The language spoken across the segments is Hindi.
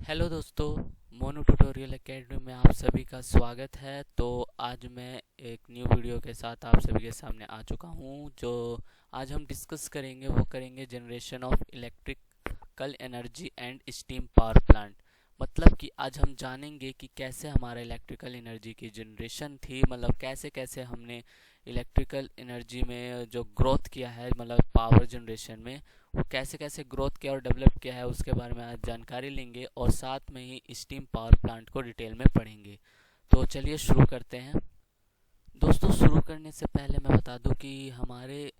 हेलो दोस्तों, मोनो ट्यूटोरियल एकेडमी में आप सभी का स्वागत है। तो आज मैं एक न्यू वीडियो के साथ आप सभी के सामने आ चुका हूं। जो आज हम डिस्कस करेंगे वो करेंगे generation of electrical energy and steam power plant. मतलब कि आज हम जानेंगे कि कैसे हमारा इलेक्ट्रिकल एनर्जी की जनरेशन थी, मतलब कैसे कैसे हमने इलेक्ट्रिकल एनर्जी में जो ग्रोथ किया है, मतलब पावर जनरेशन में वो कैसे कैसे ग्रोथ किया और डेवलप किया है, उसके बारे में आज जानकारी लेंगे और साथ में ही स्टीम पावर प्लांट को डिटेल में पढ़ेंगे। तो चलिए शुरू करते हैं। दोस्तों, शुरू करने से पहले मैं बता दूं कि हमारे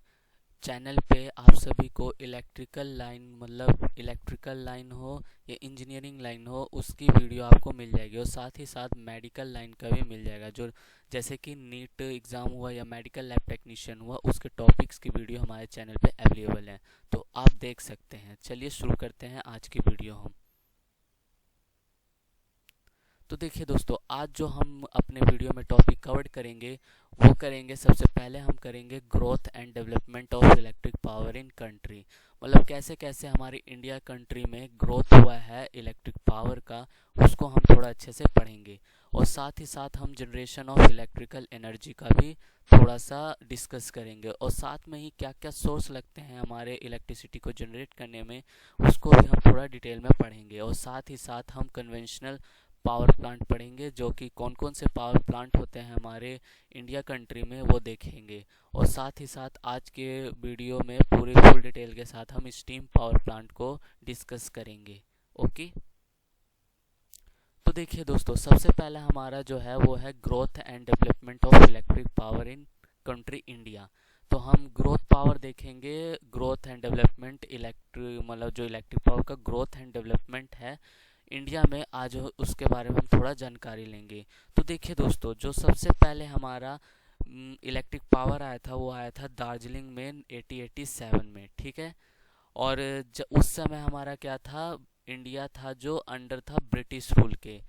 चैनल पे आप सभी को इलेक्ट्रिकल लाइन, मतलब इलेक्ट्रिकल लाइन हो या इंजीनियरिंग लाइन हो, उसकी वीडियो आपको मिल जाएगी और साथ ही साथ मेडिकल लाइन का भी मिल जाएगा। जो जैसे कि नीट एग्ज़ाम हुआ या मेडिकल लैब टेक्नीशियन हुआ, उसके टॉपिक्स की वीडियो हमारे चैनल पे अवेलेबल है, तो आप देख सकते हैं। चलिए शुरू करते हैं आज की वीडियो हम। तो देखिए दोस्तों, आज जो हम अपने वीडियो में टॉपिक कवर करेंगे वो करेंगे, सबसे पहले हम करेंगे growth and development of electric power in country. मतलब कैसे कैसे हमारी इंडिया कंट्री में ग्रोथ हुआ है इलेक्ट्रिक पावर का, उसको हम थोड़ा अच्छे से पढ़ेंगे। और साथ ही साथ हम जनरेशन ऑफ इलेक्ट्रिकल एनर्जी का भी थोड़ा सा डिस्कस करेंगे और साथ में ही क्या क्या सोर्स लगते हैं हमारे इलेक्ट्रिसिटी को जनरेट करने में, उसको भी हम थोड़ा डिटेल में पढ़ेंगे। और साथ ही साथ हम कन्वेंशनल पावर प्लांट पढ़ेंगे, जो कि कौन कौन से पावर प्लांट होते हैं हमारे इंडिया कंट्री में, वो देखेंगे। और साथ ही साथ आज के वीडियो में पूरी फुल डिटेल के साथ हम स्टीम पावर प्लांट को डिस्कस करेंगे। ओके, तो देखिए दोस्तों, सबसे पहला हमारा जो है वो है growth and development of electric power in country India. तो हम ग्रोथ पावर देखेंगे, ग्रोथ एंड डेवलपमेंट इलेक्ट्रिक, मतलब जो इलेक्ट्रिक पावर का ग्रोथ एंड डेवलपमेंट है इंडिया में, आज उसके बारे में हम थोड़ा जानकारी लेंगे। तो देखिए दोस्तों, जो सबसे पहले हमारा इलेक्ट्रिक पावर आया था वो आया था दार्जिलिंग में 1887 में, ठीक है। और उस समय हमारा क्या था, इंडिया था जो अंडर था ब्रिटिश रूल के,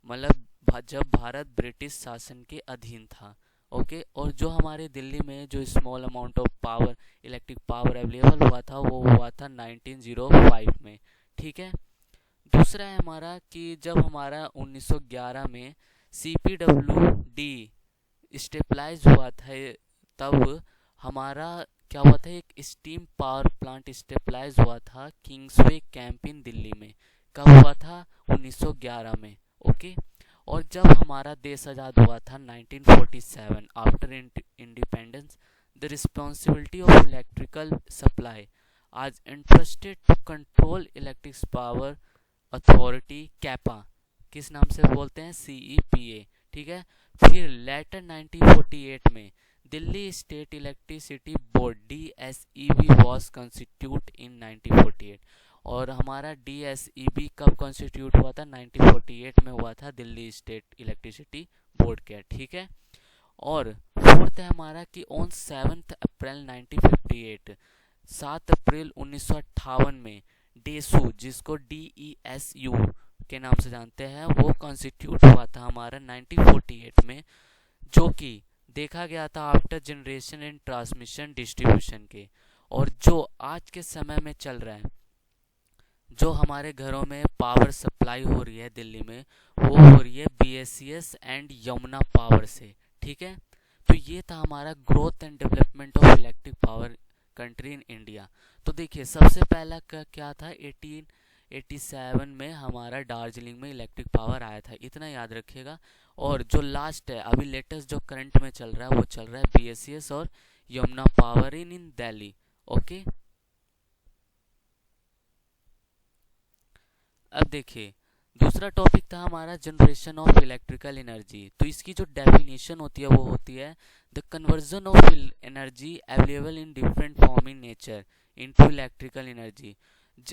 मतलब जब भारत ब्रिटिश शासन के अधीन था। ओके, और जो हमारे दिल्ली में जो small amount of power, electric power available हुआ था वो हुआ था 1905 में, ठीक है। दूसरा है हमारा कि जब हमारा 1911 में CPWD स्टेबलाइज हुआ था, तब हमारा क्या हुआ था, एक स्टीम पावर प्लांट स्टेबलाइज हुआ था किंग्सवे कैंप इन दिल्ली में। कब हुआ था? 1911 में। ओके, और जब हमारा देश आज़ाद हुआ था 1947 after independence, the responsibility of electrical supply आज interested to control electric power authority कैपा, किस नाम से बोलते हैं, CEPA, ठीक है। फिर लेटर 1948 में Delhi state electricity board DSEB was constituted in 1948। और हमारा DSEB कब कॉन्स्टिट्यूट हुआ था? 1948 में हुआ था, दिल्ली स्टेट इलेक्ट्रिसिटी बोर्ड के, ठीक है। और फोर्थ है हमारा कि ऑन 7 अप्रैल 1958, 7 अप्रैल 1958 में डेसू, जिसको DESU के नाम से जानते हैं, वो कॉन्स्टिट्यूट हुआ था हमारा 1948 में, जो कि देखा गया था after generation and transmission distribution के। और जो आज के समय में चल रहा है, जो हमारे घरों में पावर सप्लाई हो रही है दिल्ली में, वो हो रही है BSES एंड यमुना पावर से, ठीक है। तो ये था हमारा growth and development of electric power country in India. तो देखिए, सबसे पहला क्या था, 1887 में हमारा दार्जिलिंग में इलेक्ट्रिक पावर आया था, इतना याद रखिएगा। और जो लास्ट है, अभी लेटेस्ट जो करंट में चल रहा है, वो चल रहा है BSES और Yamuna power in Delhi. Okay, अब देखिए, दूसरा टॉपिक था हमारा जनरेशन ऑफ इलेक्ट्रिकल एनर्जी। तो इसकी जो डेफिनेशन होती है वो होती है the conversion of energy available in different form in nature into electrical energy.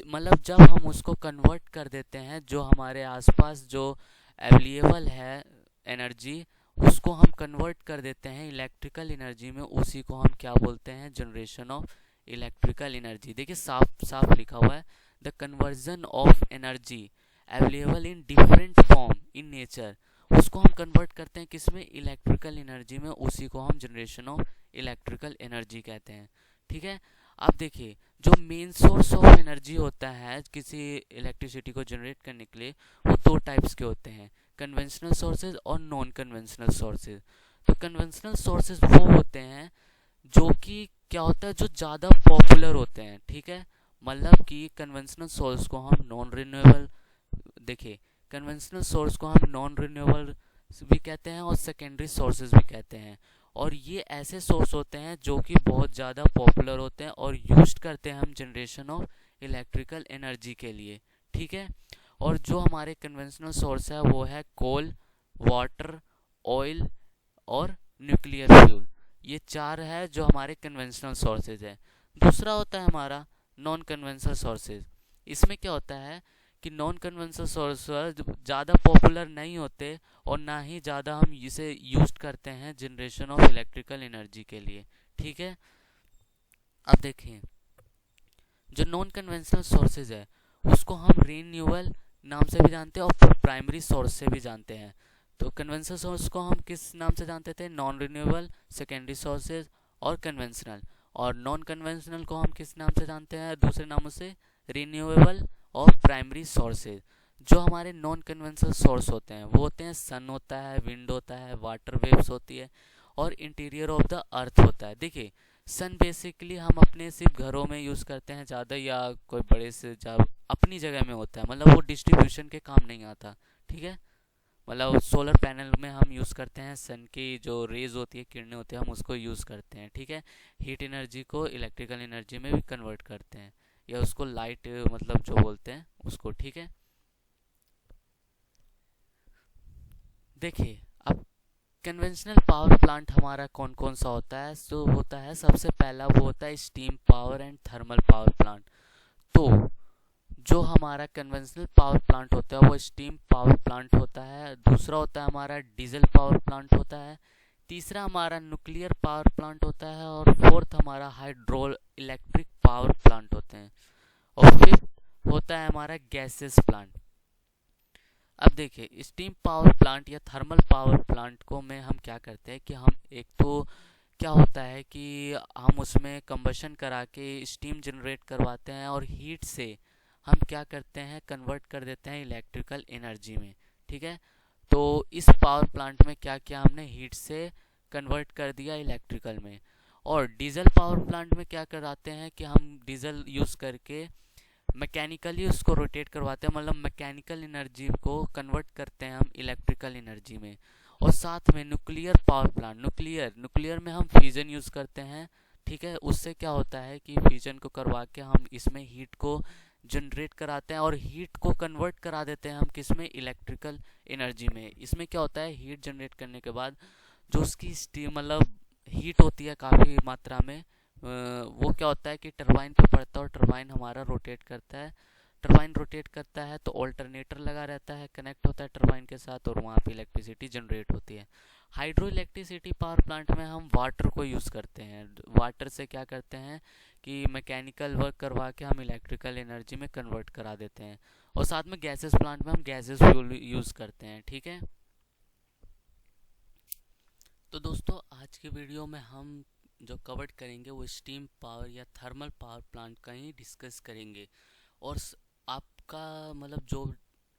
मतलब जब हम उसको कन्वर्ट कर देते हैं, जो हमारे आसपास जो अवेलेबल है एनर्जी, उसको हम कन्वर्ट कर देते हैं इलेक्ट्रिकल एनर्जी में, उसी को हम क्या बोलते हैं, जनरेशन ऑफ इलेक्ट्रिकल एनर्जी। देखिए, साफ साफ लिखा हुआ है, the conversion of energy available in different form in nature, उसको हम कन्वर्ट करते हैं किसमें, इलेक्ट्रिकल एनर्जी में, उसी को हम जनरेशन ऑफ इलेक्ट्रिकल एनर्जी कहते हैं, ठीक है। आप देखिए, जो मेन सोर्स ऑफ एनर्जी होता है किसी इलेक्ट्रिसिटी को जनरेट करने के लिए, वो दो टाइप्स के होते हैं, कन्वेंशनल सोर्सेज और नॉन कन्वेंशनल सोर्सेज। तो कन्वेंशनल सोर्सेज वो होते हैं जो कि क्या होता है, जो ज़्यादा पॉपुलर होते हैं, ठीक है। मतलब कि कन्वेंशनल सोर्स को हम नॉन रिन्यूएबल, देखिए, कन्वेंशनल सोर्स को हम नॉन रिन्यूएबल भी कहते हैं और सेकेंडरी सोर्सेज भी कहते हैं। और ये ऐसे सोर्स होते हैं जो कि बहुत ज़्यादा पॉपुलर होते हैं और यूज करते हैं हम जनरेशन ऑफ इलेक्ट्रिकल एनर्जी के लिए, ठीक है। और जो हमारे कन्वेंशनल सोर्स है वो है कोल, वाटर, ऑयल और न्यूक्लियर फ्यूल। ये चार है जो हमारे कन्वेंशनल सोर्सेज है। दूसरा होता है हमारा नॉन कन्वेंशनल सोर्सेज। इसमें क्या होता है कि नॉन कन्वेंशनल सोर्सेज ज़्यादा पॉपुलर नहीं होते और ना ही ज़्यादा हम इसे यूज करते हैं जनरेशन ऑफ इलेक्ट्रिकल एनर्जी के लिए, ठीक है। अब देखें, जो नॉन कन्वेंशनल सोर्सेज है उसको हम रीन्यूएबल नाम से भी जानते हैं और प्राइमरी सोर्स से भी जानते हैं। तो कन्वेंशनल सोर्स को हम किस नाम से जानते थे, नॉन रिन्यूएबल, सेकेंडरी सोर्सेज और कन्वेंशनल। और नॉन कन्वेंशनल को हम किस नाम से जानते हैं, दूसरे नामों से, रिन्यूएबल और प्राइमरी सोर्सेज। जो हमारे नॉन कन्वेंशनल सोर्स होते हैं वो होते हैं सन होता है, विंड होता है, वाटर वेव्स होती है और इंटीरियर ऑफ द अर्थ होता है। देखिए, सन बेसिकली हम अपने सिर्फ घरों में यूज़ करते हैं ज़्यादा, या कोई बड़े से जब अपनी जगह में होता है, मतलब वो डिस्ट्रीब्यूशन के काम नहीं आता, ठीक है। मतलब सोलर पैनल में हम यूज़ करते हैं सन की जो रेज होती है, किरणें होती है, हम उसको यूज़ करते हैं, ठीक है। हीट एनर्जी को इलेक्ट्रिकल एनर्जी में भी कन्वर्ट करते हैं, या उसको लाइट मतलब जो बोलते हैं उसको, ठीक है। देखिए, अब कन्वेंशनल पावर प्लांट हमारा कौन कौन सा होता है, तो होता है सबसे पहला वो होता है steam power and thermal power plant. तो जो हमारा कन्वेंशनल पावर प्लांट होता है वो स्टीम पावर प्लांट होता है। दूसरा होता है हमारा डीजल पावर प्लांट होता है। तीसरा हमारा न्यूक्लियर पावर प्लांट होता है और फोर्थ हमारा हाइड्रो इलेक्ट्रिक पावर प्लांट होते हैं। और फिफ्थ होता है हमारा गैसेस प्लांट। अब देखिए, स्टीम पावर प्लांट या थर्मल पावर प्लांट को में हम क्या करते हैं कि हम एक तो क्या होता है कि हम उसमें कंबशन करा के स्टीम जनरेट करवाते हैं और हीट से हम क्या करते हैं, कन्वर्ट कर देते हैं इलेक्ट्रिकल एनर्जी में, ठीक है। तो इस पावर प्लांट में क्या किया हमने, हीट से कन्वर्ट कर दिया इलेक्ट्रिकल में। और डीजल पावर प्लांट में क्या कराते हैं कि हम डीजल यूज़ करके मैकेनिकली उसको रोटेट करवाते हैं, मतलब मैकेनिकल एनर्जी को कन्वर्ट करते हैं हम इलेक्ट्रिकल एनर्जी में। और साथ में न्यूक्लियर पावर प्लांट, न्यूक्लियर में हम फ्यूजन यूज़ करते हैं, ठीक है। उससे क्या होता है कि फ्यूजन को करवा के हम इसमें हीट को जनरेट कराते हैं और हीट को कन्वर्ट करा देते हैं हम किस में, इलेक्ट्रिकल एनर्जी में। इसमें क्या होता है, हीट जनरेट करने के बाद जो उसकी स्टीम मतलब हीट होती है काफ़ी मात्रा में, वो क्या होता है कि टरबाइन पे पड़ता है और टरबाइन हमारा रोटेट करता है। टरबाइन रोटेट करता है तो ऑल्टरनेटर लगा रहता है, कनेक्ट होता है टरबाइन के साथ और वहाँ पे इलेक्ट्रिसिटी जनरेट होती है। हाइड्रो इलेक्ट्रिसिटी पावर प्लांट में हम वाटर को यूज़ करते हैं। वाटर से क्या करते हैं कि मैकेनिकल वर्क करवा के हम इलेक्ट्रिकल एनर्जी में कन्वर्ट करा देते हैं। और साथ में गैसेस प्लांट में हम गैसेस फ्यूल यूज़ करते हैं, ठीक है। तो दोस्तों, आज के वीडियो में हम जो कवर करेंगे वो स्टीम पावर या थर्मल पावर प्लांट का ही डिस्कस करेंगे। और आपका मतलब जो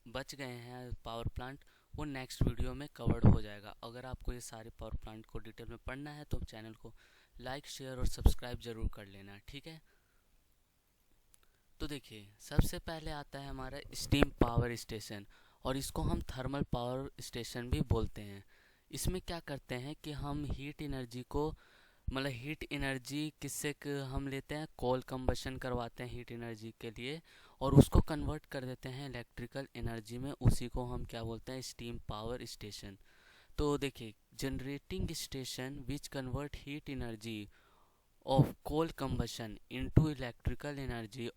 बच गए हैं पावर प्लांट वो नेक्स्ट वीडियो में कवर्ड हो जाएगा। अगर आपको ये सारे पावर प्लांट को डिटेल में पढ़ना है तो चैनल को लाइक, शेयर और सब्सक्राइब ज़रूर कर लेना, ठीक है। तो देखिए, सबसे पहले आता है हमारा स्टीम पावर स्टेशन, और इसको हम थर्मल पावर स्टेशन भी बोलते हैं। इसमें क्या करते हैं कि हम हीट एनर्जी को, मतलब हीट एनर्जी किससे हम लेते हैं, कोल कंबशन करवाते हैं हीट एनर्जी के लिए और उसको कन्वर्ट कर देते हैं इलेक्ट्रिकल एनर्जी में। उसी को हम क्या बोलते हैं, स्टीम पावर स्टेशन। तो देखिए, generating station which convert heat energy of coal combustion into electrical energy,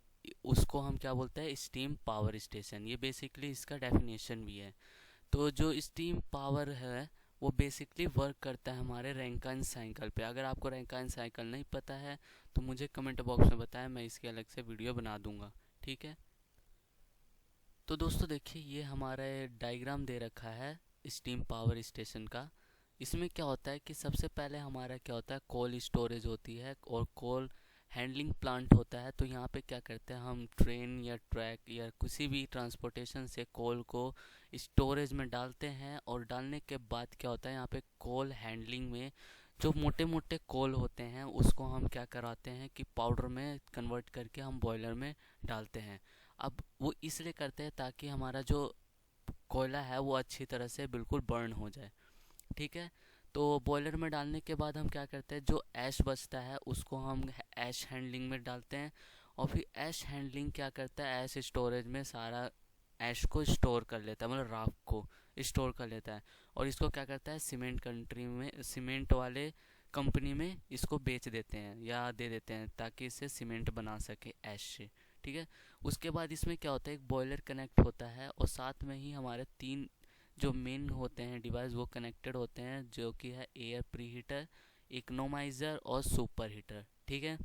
उसको हम क्या बोलते हैं, स्टीम पावर स्टेशन। ये बेसिकली इसका डेफिनेशन भी है। तो जो स्टीम पावर है वो बेसिकली वर्क करता है हमारे रैंकाइन साइकिल पे। अगर आपको रैंकाइन साइकिल नहीं पता है तो मुझे कमेंट बॉक्स में बताएं, मैं इसकी अलग से वीडियो बना दूंगा, ठीक है। तो दोस्तों देखिए, ये हमारा डायग्राम दे रखा है स्टीम पावर स्टेशन का। इसमें क्या होता है कि सबसे पहले हमारा क्या होता है, कोल स्टोरेज होती है और कोल हैंडलिंग प्लांट होता है, तो यहाँ पे क्या करते हैं हम ट्रेन या ट्रैक या किसी भी ट्रांसपोर्टेशन से कोल को स्टोरेज में डालते हैं। और डालने के बाद क्या होता है यहाँ पे कोल हैंडलिंग में जो मोटे मोटे कोल होते हैं उसको हम क्या कराते हैं कि पाउडर में कन्वर्ट करके हम बॉयलर में डालते हैं। अब वो इसलिए करते हैं ताकि हमारा जो कोयला है वो अच्छी तरह से बिल्कुल बर्न हो जाए, ठीक है। तो बॉयलर में डालने के बाद हम क्या करते हैं, जो ऐश बचता है उसको हम ऐश हैंडलिंग में डालते हैं। और फिर ऐश हैंडलिंग क्या करता है, ऐश स्टोरेज में सारा ऐश को स्टोर कर लेता है, मतलब राख को स्टोर कर लेता है। और इसको क्या करता है, सीमेंट कंट्री में, सीमेंट वाले कंपनी में इसको बेच देते हैं या दे देते हैं ताकि इससे सीमेंट बना सके ऐश से, ठीक है। उसके बाद इसमें क्या होता है, एक बॉयलर कनेक्ट होता है और साथ में ही हमारे 3 जो मेन होते हैं डिवाइस वो कनेक्टेड होते हैं, जो कि है एयर प्री हीटर, इकोनोमाइज़र और सुपर हीटर, ठीक है।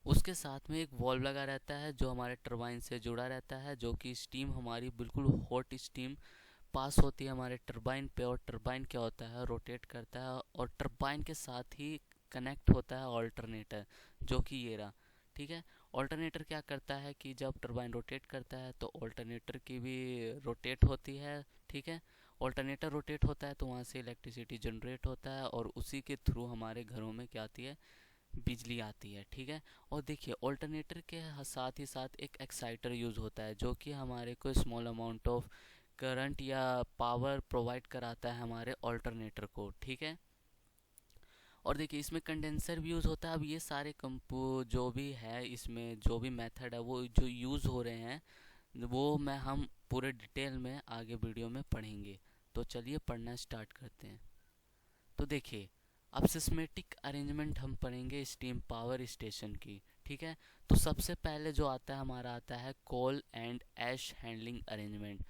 उसके साथ में एक वॉल्व लगा रहता है जो हमारे टरबाइन से जुड़ा रहता है, जो कि स्टीम हमारी बिल्कुल हॉट स्टीम पास होती है हमारे टरबाइन पे। और टरबाइन क्या होता है, रोटेट करता है। और टरबाइन के साथ ही कनेक्ट होता है ऑल्टरनेटर, जो कि ये रहा, ठीक है। ऑल्टरनेटर क्या करता है कि जब टरबाइन रोटेट करता है तो ऑल्टरनेटर की भी रोटेट होती है, ठीक है। ऑल्टरनेटर रोटेट होता है तो वहाँ से इलेक्ट्रिसिटी जनरेट होता है और उसी के थ्रू हमारे घरों में क्या आती है, बिजली आती है, ठीक है। और देखिए ऑल्टरनेटर के साथ ही साथ एक एक्साइटर यूज़ होता है जो कि हमारे को स्मॉल अमाउंट ऑफ करंट या पावर प्रोवाइड कराता है हमारे ऑल्टरनेटर को, ठीक है। और देखिए इसमें कंडेंसर भी यूज़ होता है। अब ये सारे कंपो जो भी है इसमें जो भी मेथड है वो जो यूज़ हो रहे हैं वो मैं हम पूरे डिटेल में आगे वीडियो में पढ़ेंगे। तो चलिए पढ़ना स्टार्ट करते हैं। तो देखिए अब सिस्मेटिक अरेंजमेंट हम पढ़ेंगे स्टीम पावर स्टेशन की, ठीक है। तो सबसे पहले जो आता है हमारा आता है कोल एंड ऐश हैंडलिंग अरेंजमेंट।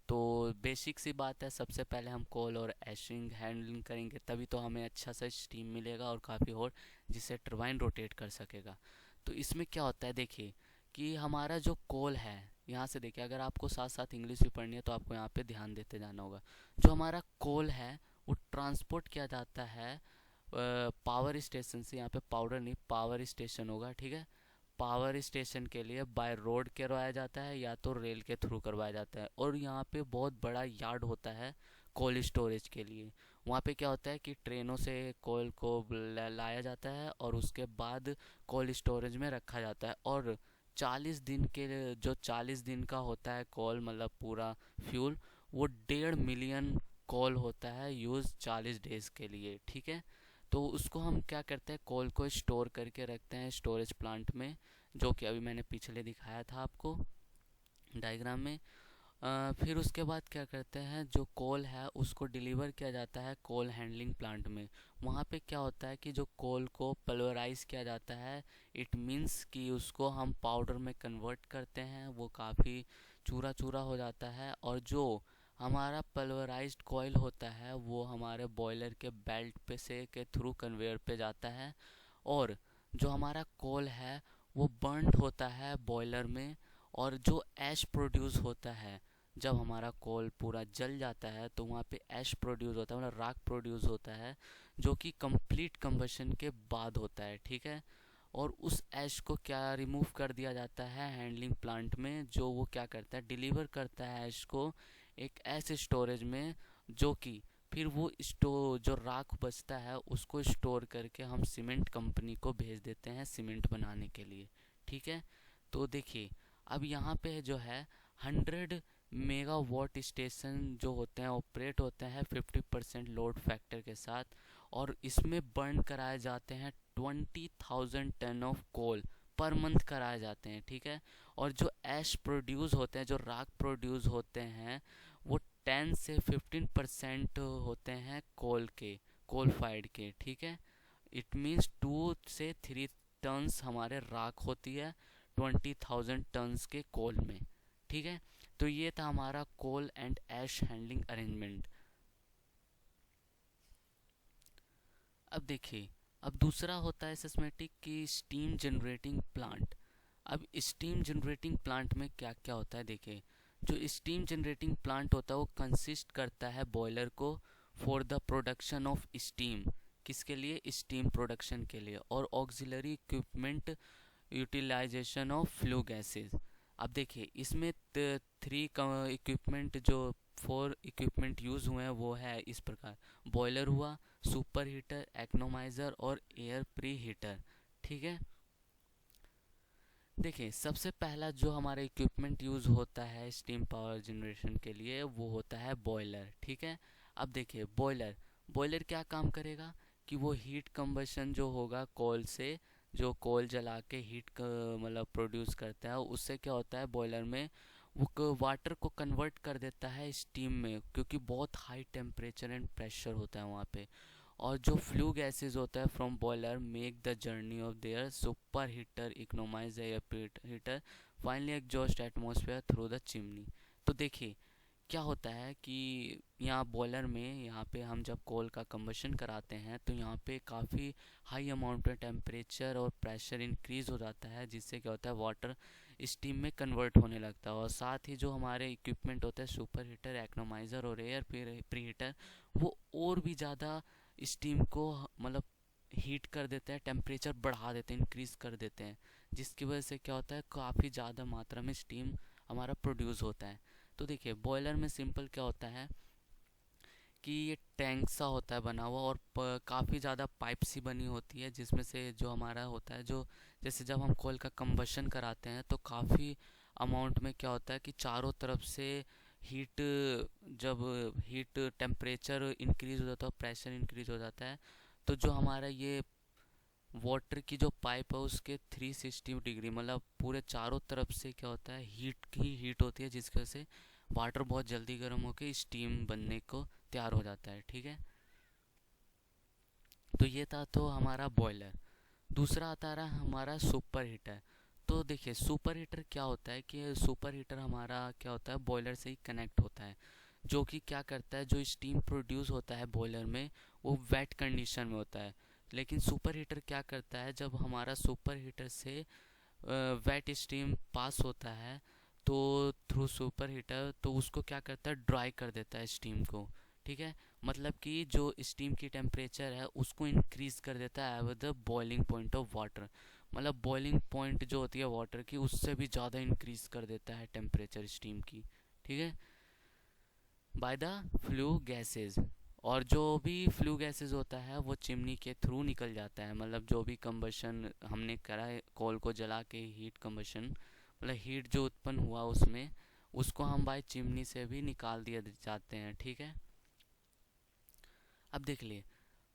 तो बेसिक सी बात है, सबसे पहले हम कोल और ऐशिंग हैंडलिंग करेंगे तभी तो हमें अच्छा सा स्टीम मिलेगा और काफ़ी और जिससे टरबाइन रोटेट कर सकेगा। तो इसमें क्या होता है देखिए कि हमारा जो कोल है, यहाँ से देखिए अगर आपको साथ साथ इंग्लिश भी पढ़नी है तो आपको यहाँ पे ध्यान देते जाना होगा। जो हमारा कोल है वो ट्रांसपोर्ट किया जाता है पावर स्टेशन से, यहाँ पे पाउडर नहीं पावर स्टेशन होगा, ठीक है। पावर स्टेशन के लिए बाय रोड करवाया जाता है या तो रेल के थ्रू करवाया जाता है। और यहाँ पे बहुत बड़ा यार्ड होता है कोल स्टोरेज के लिए। वहाँ पे क्या होता है कि ट्रेनों से कोल को लाया जाता है और उसके बाद कोल स्टोरेज में रखा जाता है। और 40 दिन के जो 40 दिन का होता है कोल, मतलब पूरा फ्यूल, वो 1.5 मिलियन कोल होता है यूज़ 40 डेज़ के लिए, ठीक है। तो उसको हम क्या करते हैं, कोल को स्टोर करके रखते हैं स्टोरेज प्लांट में, जो कि अभी मैंने पिछले दिखाया था आपको डायग्राम में। फिर उसके बाद क्या करते हैं, जो कोल है उसको डिलीवर किया जाता है कोल हैंडलिंग प्लांट में। वहाँ पे क्या होता है कि जो कोल को पल्वराइज किया जाता है, इट मीन्स कि उसको हम पाउडर में कन्वर्ट करते हैं, वो काफ़ी चूरा चूरा हो जाता है। और जो हमारा पल्वराइज्ड कोयल होता है वो हमारे बॉयलर के बेल्ट पे से के थ्रू कन्वेयर पे जाता है। और जो हमारा कोल है वो बर्न होता है बॉयलर में। और जो ऐश प्रोड्यूस होता है जब हमारा कोल पूरा जल जाता है तो वहाँ पे ऐश प्रोड्यूस होता है, मतलब राख प्रोड्यूस होता है, जो कि कंप्लीट कंबशन के बाद होता है, ठीक है। और उस ऐश को क्या रिमूव कर दिया जाता है हैंडलिंग प्लांट में, जो वो क्या करता है, डिलीवर करता है ऐश को एक ऐसे स्टोरेज में, जो कि फिर वो जो राख बचता है उसको स्टोर करके हम सीमेंट कंपनी को भेज देते हैं सीमेंट बनाने के लिए, ठीक है। तो देखिए अब यहाँ पे जो है 100 मेगावाट स्टेशन जो होते हैं ऑपरेट होते हैं 50% लोड फैक्टर के साथ। और इसमें बर्न कराए जाते हैं 20,000 ton of coal per month कराए जाते हैं, ठीक है। और जो ऐश प्रोड्यूस होते हैं, जो राख प्रोड्यूस होते हैं, वो 10 से 15% होते हैं कोल फाइड के, ठीक है। इट मीन्स 2 से 3 टन्स हमारे राख होती है 20,000 टन्स के कोल में, ठीक है। तो ये था हमारा कोल एंड ऐश हैंडलिंग अरेंजमेंट। अब देखिए अब दूसरा होता है सिस्मेटिक की स्टीम जनरेटिंग प्लांट। अब स्टीम जनरेटिंग प्लांट में क्या क्या होता है देखिए, जो स्टीम जनरेटिंग प्लांट होता है वो कंसिस्ट करता है बॉयलर को for the production of steam, किसके लिए? स्टीम प्रोडक्शन के लिए। और auxiliary equipment utilization of flue gases. अब देखिए इसमें थ्री इक्विपमेंट जो 4 इक्विपमेंट यूज़ हुए हैं वो है इस प्रकार। बॉयलर हुआ, सुपर हीटर, एक्नोमाइज़र और एयर प्री हीटर। ठीक है, देखिए सबसे पहला जो हमारा इक्विपमेंट यूज़ होता है स्टीम पावर जनरेशन के लिए वो होता है बॉयलर। ठीक है, अब देखिए बॉयलर बॉयलर क्या काम करेगा कि वो हीट कंबशन जो होगा कोल से, जो कोल जला के हीट मतलब प्रोड्यूस करता है, उससे क्या होता है बॉयलर में वो वाटर को कन्वर्ट कर देता है स्टीम में, क्योंकि बहुत हाई टेम्परेचर एंड प्रेशर होता है वहाँ पे। और जो फ्लू गैसेस होता है from boiler make the journey of their super heater economise air heater finally exhaust atmosphere through the chimney. तो देखिए क्या होता है कि यहाँ बॉयलर में यहाँ पे हम जब कोल का कंबशन कराते हैं तो यहाँ पे काफ़ी हाई अमाउंट में टेम्परेचर और प्रेशर इंक्रीज़ हो जाता है, जिससे क्या होता है वाटर स्टीम में कन्वर्ट होने लगता है। और साथ ही जो हमारे इक्विपमेंट होते हैं सुपर हीटर, एक्नोमाइज़र और एयर प्री हीटर, वो और भी ज़्यादा स्टीम को मतलब हीट कर देते हैं, टेम्परेचर बढ़ा देते हैं, इंक्रीज़ कर देते हैं, जिसकी वजह से क्या होता है काफ़ी ज़्यादा मात्रा में स्टीम हमारा प्रोड्यूस होता है। तो देखिए बॉयलर में सिंपल क्या होता है कि ये टैंक सा होता है बना हुआ, और काफ़ी ज़्यादा पाइप सी बनी होती है, जिसमें से जो हमारा होता है जो जैसे जब हम कोयल का कंबशन कराते हैं तो काफ़ी अमाउंट में क्या होता है कि चारों तरफ से हीट, जब हीट टेम्परेचर इंक्रीज़ हो जाता है, प्रेशर इंक्रीज़ हो जाता है, तो जो हमारा ये वाटर की जो पाइप है उसके 360 डिग्री मतलब पूरे चारों तरफ से क्या होता है हीट की हीट होती है, जिसकी वजह से वाटर बहुत जल्दी गर्म होकर स्टीम बनने को तैयार हो जाता है। ठीक है, तो ये था तो हमारा बॉयलर। दूसरा आता रहा हमारा सुपर हीटर। तो देखिए सुपर हीटर क्या होता है कि सुपर हीटर हमारा क्या होता है बॉयलर से ही कनेक्ट होता है, जो कि क्या करता है जो स्टीम प्रोड्यूस होता है बॉयलर में वो वेट कंडीशन में होता है। लेकिन सुपर हीटर क्या करता है जब हमारा सुपर हीटर से वेट स्टीम पास होता है तो थ्रू सुपर हीटर, तो उसको क्या करता है ड्राई कर देता है स्टीम को। ठीक है, मतलब कि जो स्टीम की टेम्परेचर है उसको इंक्रीज़ कर देता है with the boiling point of water, मतलब बॉइलिंग पॉइंट जो होती है वाटर की उससे भी ज़्यादा इंक्रीज़ कर देता है टेम्परेचर स्टीम की। ठीक है, बाय द फ्लू गैसेस। और जो भी फ्लू गैसेस होता है वो चिमनी के थ्रू निकल जाता है, मतलब जो भी कंबशन हमने करा है कोल को जला के हीट कंबशन, मतलब हीट जो उत्पन्न हुआ उसमें उसको हम बाय चिमनी से भी निकाल दिए जाते हैं। ठीक है, अब देख लिए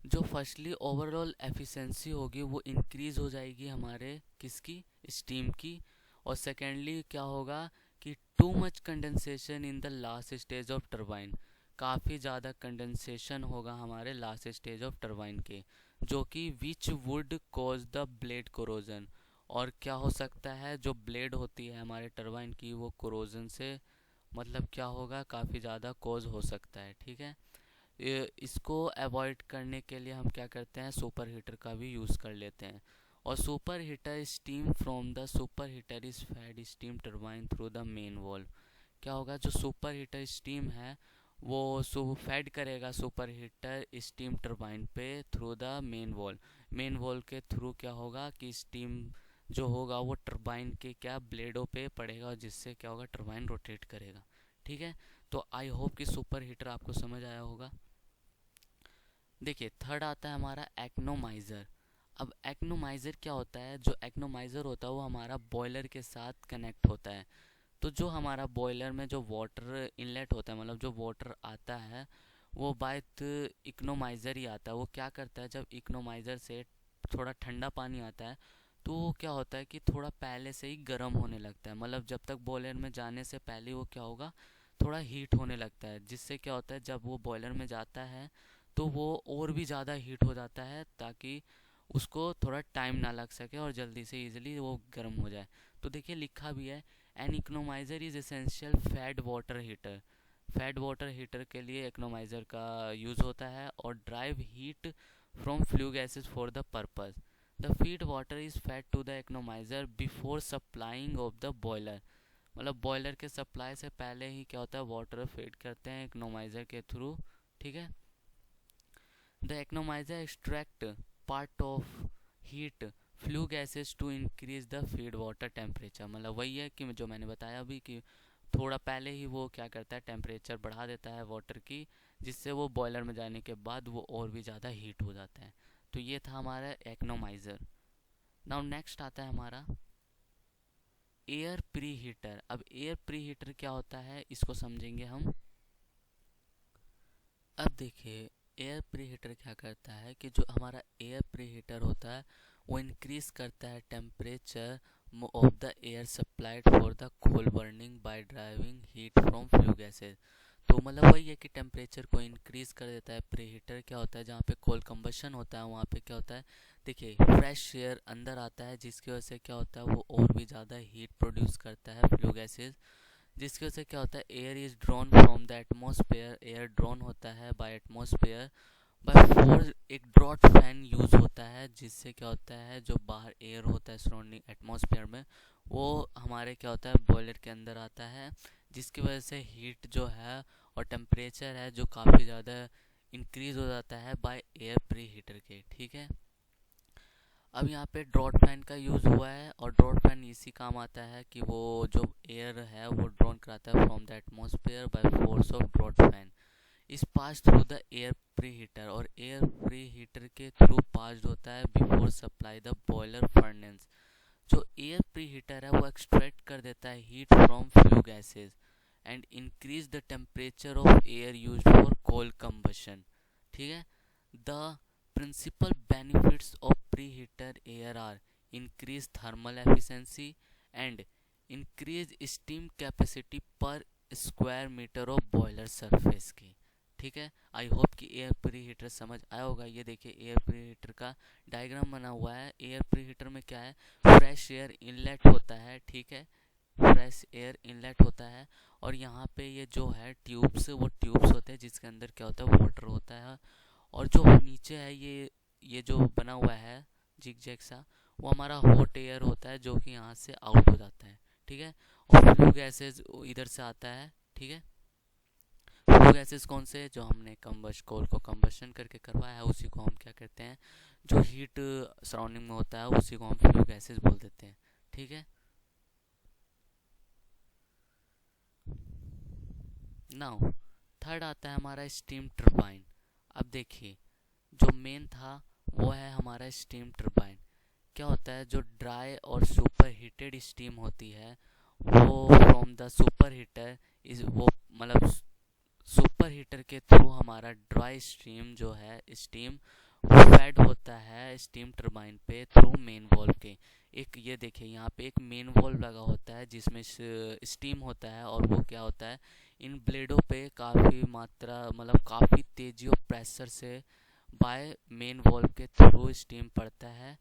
जो फर्स्टली ओवरऑल एफिशिएंसी होगी वो इंक्रीज़ हो जाएगी हमारे किसकी, स्टीम की। और सेकेंडली क्या होगा कि too much condensation in the last stage of turbine, काफ़ी ज़्यादा कंडेंसेशन होगा हमारे लास्ट स्टेज ऑफ टरबाइन के, जो कि which would cause the blade corrosion. और क्या हो सकता है जो ब्लेड होती है हमारे टरबाइन की वो कोरोजन से मतलब क्या होगा काफ़ी ज़्यादा कॉज हो सकता है। ठीक है, इसको अवॉइड करने के लिए हम क्या करते हैं सुपर हीटर का भी यूज़ कर लेते हैं। और super heater steam from the super heater is fed steam turbine through the main valve. क्या होगा जो सुपर हीटर स्टीम है वो फेड करेगा सुपर हीटर स्टीम टरबाइन पे through the main valve. Main valve के थ्रू क्या होगा कि स्टीम जो होगा वो टरबाइन के क्या ब्लेडों पे पड़ेगा, और जिससे क्या होगा टरबाइन रोटेट करेगा। ठीक है, तो आई होप कि सुपर हीटर आपको समझ आया होगा। देखिए थर्ड आता है हमारा एक्नोमाइज़र। अब एक्नोमाइज़र क्या होता है, जो एक्नोमाइज़र होता है वो हमारा बॉयलर के साथ कनेक्ट होता है। तो जो हमारा बॉयलर में जो वाटर इनलेट होता है मतलब जो वाटर आता है वो बाय इकोनोमाइज़र ही आता है। वो क्या करता है जब इकोनोमाइज़र से थोड़ा ठंडा पानी आता है तो वो क्या होता है कि थोड़ा पहले से ही गर्म होने लगता है, मतलब जब तक बॉयलर में जाने से पहले वो क्या होगा थोड़ा हीट होने लगता है, जिससे क्या होता है जब वो बॉयलर में जाता है तो वो और भी ज़्यादा हीट हो जाता है ताकि उसको थोड़ा टाइम ना लग सके और जल्दी से इजीली वो गर्म हो जाए। तो देखिए लिखा भी है an economizer is essential feed water heater. Feed water heater के लिए इकोनोमाइज़र का यूज़ होता है और derive heat from flue gases for the purpose. The feed water is fed to the economizer before supplying of the boiler, मतलब बॉयलर के सप्लाई से पहले ही क्या होता है वाटर फीड करते हैं इकोनोमाइज़र के थ्रू। ठीक है, the economizer extract part of heat flue gases to increase the feed water temperature. मतलब वही है कि जो मैंने बताया अभी कि थोड़ा पहले ही वो क्या करता है, टेम्परेचर बढ़ा देता है वाटर की, जिससे वो बॉयलर में जाने के बाद वो और भी ज़्यादा हीट हो जाता है। तो ये था हमारा इकोनोमाइज़र। नाउ नेक्स्ट आता है हमारा एयर प्री हीटर। अब एयर प्री हीटर क्या होता है इसको समझेंगे हम। अब देखिए एयर प्री हीटर क्या करता है कि जो हमारा एयर प्री हीटर होता है वो इंक्रीज करता है temperature of the air supplied for the coal burning by deriving heat from flue gases. तो मतलब वही है कि टेम्परेचर को इंक्रीज कर देता है। प्री हीटर क्या होता है, जहाँ पे कोल कंबशन होता है वहाँ पे क्या होता है, देखिए फ्रेश एयर अंदर आता है, जिसकी वजह से क्या होता है वो और भी ज़्यादा हीट प्रोड्यूस करता है फ्लू गैसेज, जिसकी वजह से क्या होता है air is drawn from the atmosphere. Air drawn होता है बाय एटमॉस्फेयर बाय फोर। एक ड्रॉट फैन यूज़ होता है, जिससे क्या होता है जो बाहर एयर होता है सराउंडिंग एटमॉस्फेयर में वो हमारे क्या होता है बॉयलर के अंदर आता है, जिसकी वजह से हीट जो है और टेम्परेचर है जो काफ़ी ज़्यादा इंक्रीज़ हो जाता है बाय एयर प्री हीटर के। ठीक है, अब यहाँ पे ड्रॉट फैन का यूज़ हुआ है और ड्रॉट फैन इसी काम आता है कि वो जो एयर है वो ड्रॉन कराता है from the atmosphere by force of draught fan is pass through the air pre heater. और एयर प्री हीटर के थ्रू पास्ड होता है before supply the boiler furnace. जो एयर प्री हीटर है वो एक्सट्रैक्ट कर देता है heat from flue gases and increase the temperature of air use for coal combustion. ठीक है, the principal benefits of preheater air are increased thermal efficiency and increased steam capacity per square metre of boiler surface की। ठीक है, आई होप कि एयर प्री हीटर समझ आया होगा। ये देखिए एयर प्री हीटर का डायग्राम बना हुआ है। एयर प्री हीटर में क्या है, फ्रेश एयर इनलेट होता है। ठीक है, फ्रेश एयर इनलेट होता है और यहाँ पे ये जो है ट्यूब्स, वो ट्यूब्स होते हैं जिसके अंदर क्या होता है वाटर होता है। और जो नीचे है ये जो बना हुआ है जिग जैग सा, वो हमारा हॉट एयर होता है जो कि यहाँ से आउट हो जाता है। ठीक है, और फ्लू गैसेज इधर से आता है। ठीक है, फ्लू गैसेज कौन से, जो हमने कोल को कंबशन करके करवाया है उसी को हम क्या कहते हैं, जो हीट सराउंडिंग में होता है उसी को हम फ्लू गैसेज बोल देते हैं। ठीक है, नाउ थर्ड आता है हमारा स्टीम टरबाइन। अब देखिए जो मेन था वो है हमारा स्टीम टरबाइन। क्या होता है, जो ड्राई और सुपर हीटेड स्टीम होती है वो from the super heater is वो मतलब सुपर हीटर के थ्रू हमारा ड्राई स्टीम जो है स्टीम वो फैड होता है स्टीम टरबाइन पे थ्रू मेन वॉल्व के। एक ये देखिए यहाँ पे एक मेन वॉल्व लगा होता है जिसमें स्टीम होता है और वो क्या होता है इन ब्लेडों पे काफ़ी मात्रा मतलब काफ़ी तेज़ी और प्रेशर से बाय मेन वॉल्व के थ्रू स्टीम पड़ता है,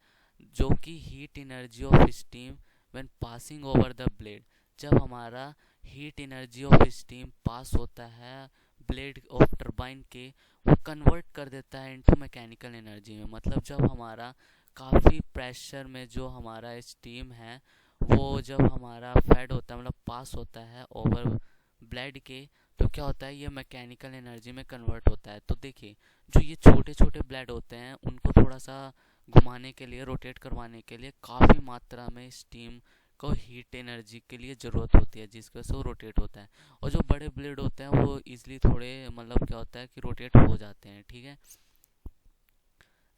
जो कि heat energy of steam when passing over the blade. जब हमारा heat energy of steam pass होता है ब्लेड ऑफ टरबाइन के, वो कन्वर्ट कर देता है इनटू मैकेनिकल एनर्जी में। मतलब जब हमारा काफ़ी प्रेशर में जो हमारा स्टीम है वो जब हमारा फैड होता है मतलब पास होता है ओवर ब्लेड के, तो क्या होता है ये मैकेनिकल एनर्जी में कन्वर्ट होता है। तो देखिए जो ये छोटे छोटे ब्लेड होते हैं उनको थोड़ा सा घुमाने के लिए, रोटेट करवाने के लिए काफ़ी मात्रा में स्टीम को हीट एनर्जी के लिए ज़रूरत होती है, जिसकी वजह से वो रोटेट होता है। और जो बड़े ब्लेड होते हैं वो इजीली थोड़े मतलब क्या होता है कि रोटेट हो जाते हैं। ठीक है,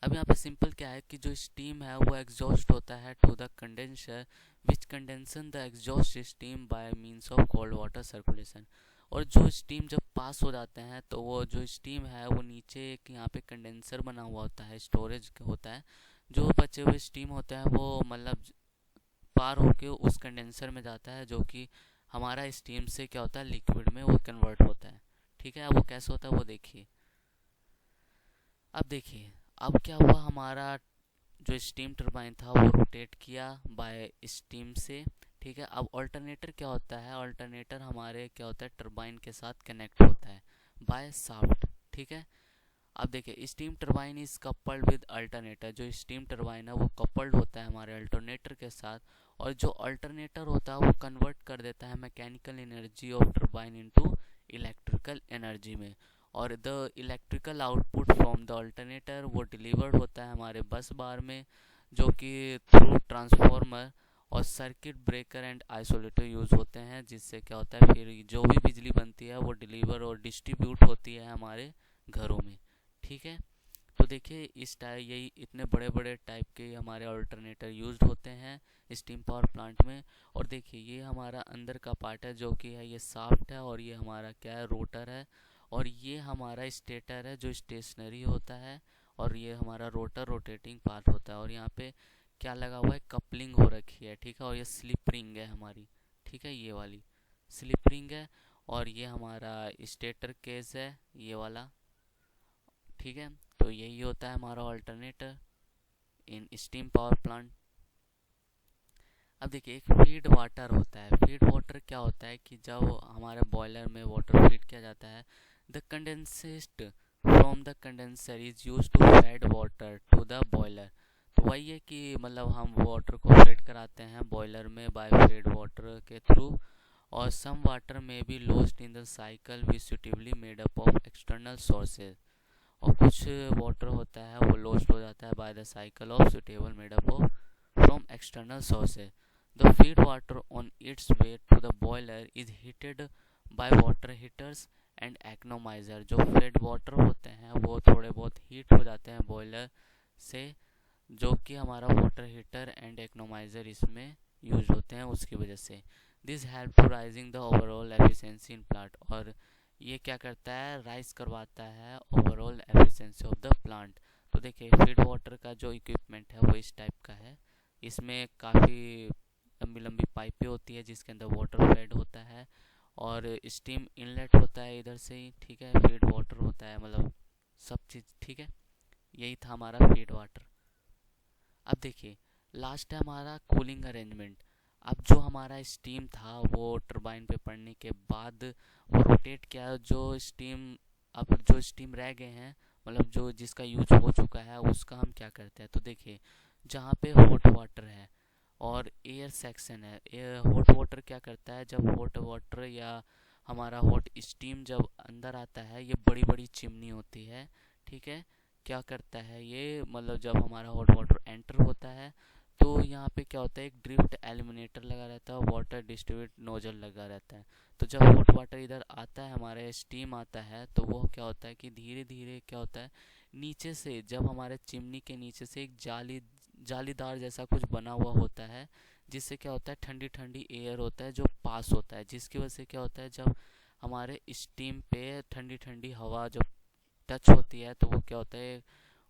अब यहाँ पे सिंपल क्या है कि जो स्टीम है वो एग्जॉस्ट होता है to the condenser which condenses the exhaust steam by means of cold water circulation. और जो स्टीम जब पास हो जाते हैं तो वो जो स्टीम है वो नीचे एक यहाँ पे कंडेंसर बना हुआ होता है, स्टोरेज होता है। जो बचे हुए स्टीम होता है वो मतलब पार होके उस कंडेंसर में जाता है, जो कि हमारा स्टीम से क्या होता है लिक्विड में वो कन्वर्ट होता है। ठीक है, अब वो कैसे होता है वो देखिए। अब देखिए अब क्या हुआ, हमारा जो स्टीम टरबाइन था वो रोटेट किया बाय स्टीम से। ठीक है, अब अल्टरनेटर क्या होता है, अल्टरनेटर हमारे क्या होता है टरबाइन के साथ कनेक्ट होता है बाय शाफ्ट। ठीक है, अब देखिए steam turbine is coupled with alternator. जो स्टीम टरबाइन है वो कपल्ड होता है हमारे अल्टरनेटर के साथ, और जो अल्टरनेटर होता है वो कन्वर्ट कर देता है mechanical energy of turbine into electrical energy में। और the electrical output from the alternator वो डिलीवर्ड होता है हमारे बस बार में, जो कि थ्रू ट्रांसफार्मर और circuit breaker and isolator use होते हैं, जिससे क्या होता है फिर जो भी बिजली बनती है वो डिलीवर और डिस्ट्रीब्यूट होती है हमारे घरों में। ठीक है, तो देखिए इस टाइप यही इतने बड़े बड़े टाइप के हमारे अल्टरनेटर यूज्ड होते हैं स्टीम पावर प्लांट में। और देखिए ये हमारा अंदर का पार्ट है जो कि है ये शाफ्ट है, और ये हमारा क्या है रोटर है, और ये हमारा स्टेटर है जो स्टेशनरी होता है, और ये हमारा रोटर रोटेटिंग पार्ट होता है। और यहाँ पे क्या लगा हुआ है, कपलिंग हो रखी है, ठीक है, और ये स्लिप रिंग है हमारी, ठीक है, ये वाली स्लिप रिंग है। और ये हमारा स्टेटर केस है ये वाला, ठीक है। तो यही होता है हमारा alternator in steam power plant. अब देखिए एक फीड वाटर होता है। फीड वाटर क्या होता है कि जब हमारे बॉयलर में वाटर फीड किया जाता है, the condensate from the condenser is use to feed water to the boiler. तो वही है कि मतलब हम वाटर को फीड कराते हैं बॉयलर में बाय फीड वाटर के थ्रू, और सम वाटर में be lost in the cycle which suitably made up of external sources. और कुछ वाटर होता है वो लॉस्ट हो जाता है by the cycle of suitable made up of from external sources. The feed water on its way to the boiler is heated by water heaters and economiser. जो फीड वाटर होते हैं वो थोड़े बहुत हीट हो जाते हैं बॉयलर से, जो कि हमारा वाटर हीटर एंड एक्नोमाइजर इसमें यूज होते हैं उसकी वजह से। This help to raising the overall efficiency in plant. और ये क्या करता है, राइज करवाता है overall efficiency of the plant. तो देखिए फीड वाटर का जो इक्विपमेंट है वो इस टाइप का है। इसमें काफ़ी लंबी लंबी पाइपें होती है जिसके अंदर वाटर फेड होता है, और स्टीम इनलेट होता है इधर से ही, ठीक है, फीड वाटर होता है, मतलब सब चीज़, ठीक है। यही था हमारा फीड वाटर। अब देखिए लास्ट है हमारा कूलिंग अरेंजमेंट। अब जो हमारा स्टीम था वो टरबाइन पे पड़ने के बाद वो रोटेट किया, जो स्टीम अब जो स्टीम रह गए हैं मतलब जो जिसका यूज हो चुका है उसका हम क्या करते हैं। तो देखिए जहाँ पे हॉट वाटर है और एयर सेक्शन है, हॉट वाटर क्या करता है, जब हॉट वाटर या हमारा हॉट स्टीम जब अंदर आता है, ये बड़ी बड़ी चिमनी होती है, ठीक है, क्या करता है ये, मतलब जब हमारा हॉट वाटर एंटर होता है तो यहाँ पे क्या होता है, एक ड्रिफ्ट एलिमिनेटर लगा रहता है, वाटर डिस्ट्रीब्यूट नोजल लगा रहता है। तो जब हॉट वाटर इधर आता है हमारे स्टीम आता है तो वो क्या होता है कि धीरे धीरे क्या होता है, नीचे से जब हमारे चिमनी के नीचे से एक जालीदार जैसा कुछ बना हुआ होता है, जिससे क्या होता है ठंडी ठंडी एयर होता है जो पास होता है, जिसकी वजह से क्या होता है जब हमारे स्टीम पे ठंडी ठंडी हवा जब टच होती है तो वो क्या होता है,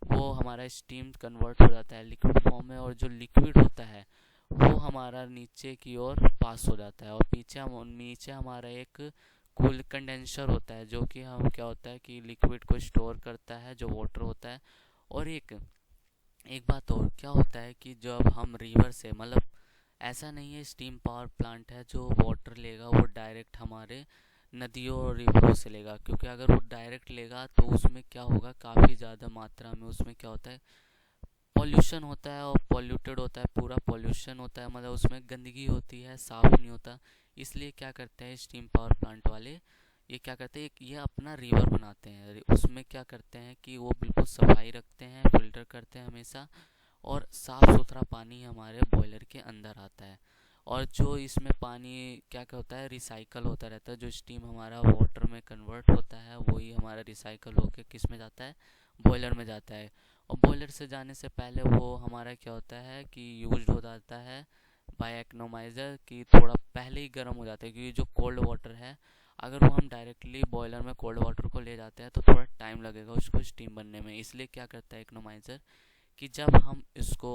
वो हमारा स्टीम कन्वर्ट हो जाता है लिक्विड फॉर्म में, और जो लिक्विड होता है वो हमारा नीचे की ओर पास हो जाता है। और नीचे हमारा एक कूल कंडेंसर होता है जो कि हम क्या होता है कि लिक्विड को स्टोर करता है जो वाटर होता है। और एक बात और क्या होता है कि जब हम रिवर से, मतलब ऐसा नहीं है स्टीम पावर प्लांट है जो वाटर लेगा वो डायरेक्ट हमारे नदियों और रिवरों से लेगा, क्योंकि अगर वो डायरेक्ट लेगा तो उसमें क्या होगा, काफ़ी ज़्यादा मात्रा में उसमें क्या होता है, पॉल्यूशन होता है, और पॉल्यूटेड होता है, पूरा पॉल्यूशन होता है, मतलब उसमें गंदगी होती है, साफ़ नहीं होता। इसलिए क्या करते हैं स्टीम पावर प्लांट वाले, ये क्या करते हैं, ये अपना रिवर बनाते हैं, उसमें क्या करते हैं कि वो बिल्कुल सफाई रखते हैं, फिल्टर करते हैं हमेशा, और साफ़ सुथरा पानी हमारे बॉयलर के अंदर आता है। और जो इसमें पानी क्या क्या होता है, रिसाइकल होता रहता है, जो स्टीम हमारा वाटर में कन्वर्ट होता है वही हमारा रिसाइकल होकर किस में जाता है, बॉयलर में जाता है। और बॉयलर से जाने से पहले वो हमारा क्या होता है कि यूज हो जाता है बाय एक्नोमाइज़र, कि थोड़ा पहले ही गर्म हो जाता है, क्योंकि जो कोल्ड वाटर है अगर वो हम डायरेक्टली बॉयलर में कोल्ड वाटर को ले जाते हैं तो थोड़ा टाइम लगेगा उसको स्टीम बनने में। इसलिए क्या करता है एक्नोमाइज़र कि जब हम इसको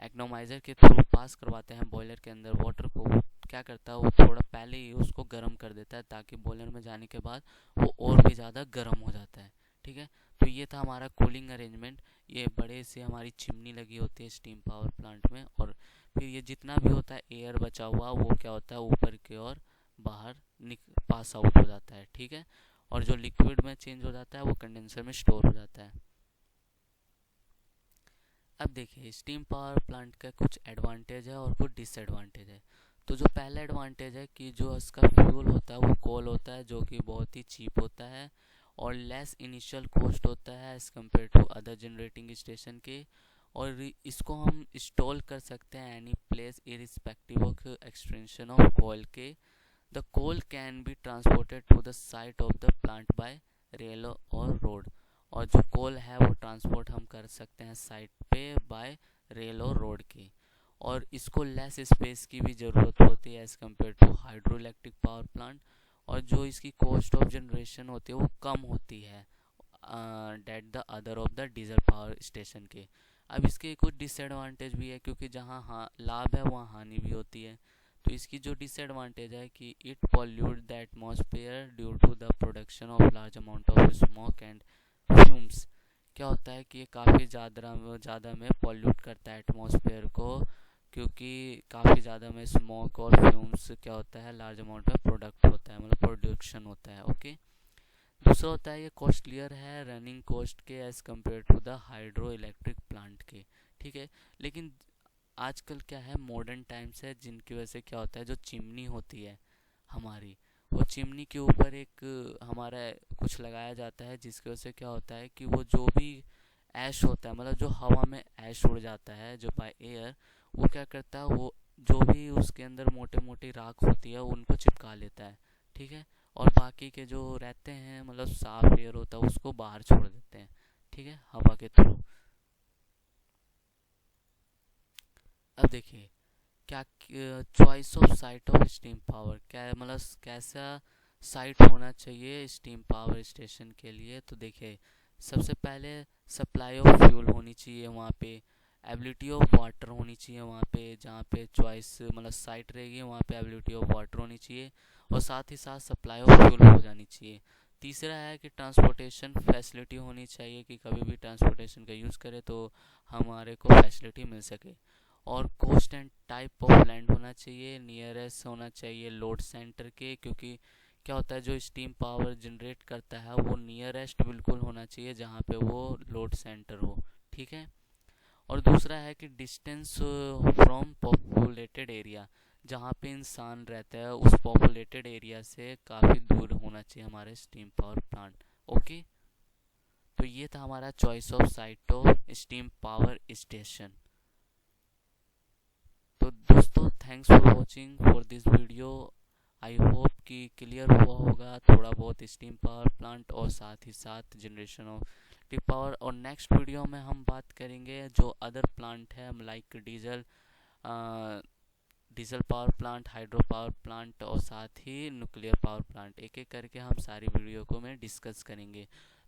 एक्नोमाइज़र के थ्रू पास करवाते हैं बॉयलर के अंदर वाटर को, वो क्या करता है वो थोड़ा पहले ही उसको गर्म कर देता है, ताकि बॉयलर में जाने के बाद वो और भी ज़्यादा गर्म हो जाता है, ठीक है। तो ये था हमारा कूलिंग अरेंजमेंट। ये बड़े से हमारी चिमनी लगी होती है स्टीम पावर प्लांट में, और फिर ये जितना भी होता है एयर बचा हुआ वो क्या होता है ऊपर की ओर बाहर पास आउट हो जाता है, ठीक है। और जो लिक्विड में चेंज हो जाता है वो कंडेंसर में स्टोर हो जाता है। अब देखिए स्टीम पावर प्लांट का कुछ एडवांटेज है और कुछ डिसएडवांटेज है। तो जो पहला एडवांटेज है कि जो इसका फ्यूल होता है वो कोल होता है, जो कि बहुत ही चीप होता है, और लेस इनिशियल कॉस्ट होता है as compare to other generating station के। और इसको हम इंस्टॉल कर सकते हैं any place irrespective of extension of coal के। The coal can be transported to the site of the plant by rail और रोड। और जो कोल है वो ट्रांसपोर्ट हम कर सकते हैं साइट पे बाय रेल और रोड की। और इसको लेस स्पेस की भी ज़रूरत होती है as compare to hydro electric power plant. और जो इसकी कॉस्ट ऑफ जनरेशन होती है वो कम होती है that the other of the diesel power station के। अब इसके कुछ डिसएडवांटेज भी है, क्योंकि जहाँ लाभ है वहाँ हानि भी होती है। तो इसकी जो डिसएडवांटेज है कि it pollute the atmosphere due to the production of large amount of smoke and fumes. क्या होता है कि ये काफ़ी ज़्यादा में पॉल्यूट करता है एटमॉस्फेयर को, क्योंकि काफ़ी ज़्यादा में स्मोक और फ्यूम्स क्या होता है लार्ज अमाउंट में प्रोडक्ट होता है, मतलब प्रोडक्शन होता है। ओके। दूसरा होता है ये कॉस्टलियर है रनिंग कॉस्ट के as compare to the hydro electric plant के। ठीक है। लेकिन आजकल क्या है, मॉडर्न टाइम्स है जिनकी वजह से क्या होता है, जो चिमनी होती है हमारी, वो चिमनी के ऊपर एक हमारा कुछ लगाया जाता है, जिसकी वजह से क्या होता है कि वो जो भी ऐश होता है, मतलब जो हवा में ऐश उड़ जाता है जो बाय एयर, वो क्या करता है, वो जो भी उसके अंदर मोटे मोटी राख होती है उनको चिपका लेता है। ठीक है। और बाकी के जो रहते हैं, मतलब साफ एयर होता है, उसको बाहर छोड़ देते हैं। ठीक है, हवा के थ्रू। अब देखिए क्या choice of site of steam power क्या है, मतलब कैसा साइट होना चाहिए स्टीम पावर स्टेशन के लिए। तो देखिए सबसे पहले सप्लाई ऑफ फ्यूल होनी चाहिए वहाँ पे, एबिलिटी ऑफ वाटर होनी चाहिए वहाँ पे, जहाँ पे चॉइस मतलब साइट रहेगी वहाँ पे एबिलिटी ऑफ वाटर होनी चाहिए, और साथ ही साथ सप्लाई ऑफ फ्यूल हो जानी चाहिए। तीसरा है कि ट्रांसपोर्टेशन फैसिलिटी होनी चाहिए, कि कभी भी ट्रांसपोर्टेशन का यूज़ करें तो हमारे को फैसिलिटी मिल सके। और cost and type of land होना चाहिए, नियरेस्ट होना चाहिए लोड सेंटर के, क्योंकि क्या होता है जो स्टीम पावर जनरेट करता है वो नियरेस्ट बिल्कुल होना चाहिए जहाँ पे वो लोड सेंटर हो। ठीक है। और दूसरा है कि डिस्टेंस फ्रॉम पॉपुलेटेड एरिया, जहाँ पे इंसान रहता है उस पॉपुलेटेड एरिया से काफ़ी दूर होना चाहिए हमारे स्टीम पावर प्लांट। ओके। तो ये था हमारा choice of site of steam power station. तो दोस्तों thanks for watching for this video. I hope कि क्लियर हुआ होगा थोड़ा बहुत स्टीम पावर प्लांट और साथ ही साथ जनरेशन ऑफ इलेक्ट्रिक पावर। और नेक्स्ट वीडियो में हम बात करेंगे जो अदर प्लांट है, like diesel power plant, hydro power plant और साथ ही न्यूक्लियर पावर प्लांट। एक एक करके हम सारी वीडियो को में डिस्कस करेंगे।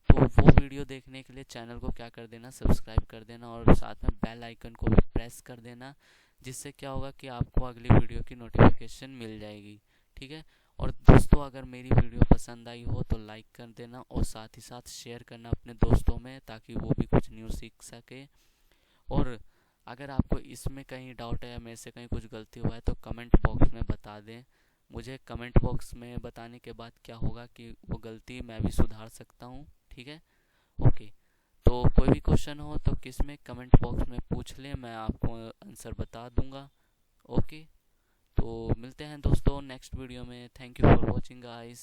तो वो वीडियो देखने के लिए चैनल को क्या कर देना, सब्सक्राइब कर देना, और साथ में बेल आइकन को भी प्रेस कर देना, जिससे क्या होगा कि आपको अगली वीडियो की नोटिफिकेशन मिल जाएगी। ठीक है। और दोस्तों अगर मेरी वीडियो पसंद आई हो तो लाइक कर देना, और साथ ही साथ शेयर करना अपने दोस्तों में, ताकि वो भी कुछ न्यूज़ सीख सके। और अगर आपको इसमें कहीं डाउट है या मेरे से कहीं कुछ गलती हुआ है तो कमेंट बॉक्स में बता दें। मुझे कमेंट बॉक्स में बताने के बाद क्या होगा कि वो गलती मैं भी सुधार सकता हूँ। ठीक है। ओके। तो कोई भी क्वेश्चन हो तो किस में कमेंट बॉक्स में पूछ लें, मैं आपको आंसर बता दूंगा। ओके। तो मिलते हैं दोस्तों नेक्स्ट वीडियो में। Thank you for watching guys.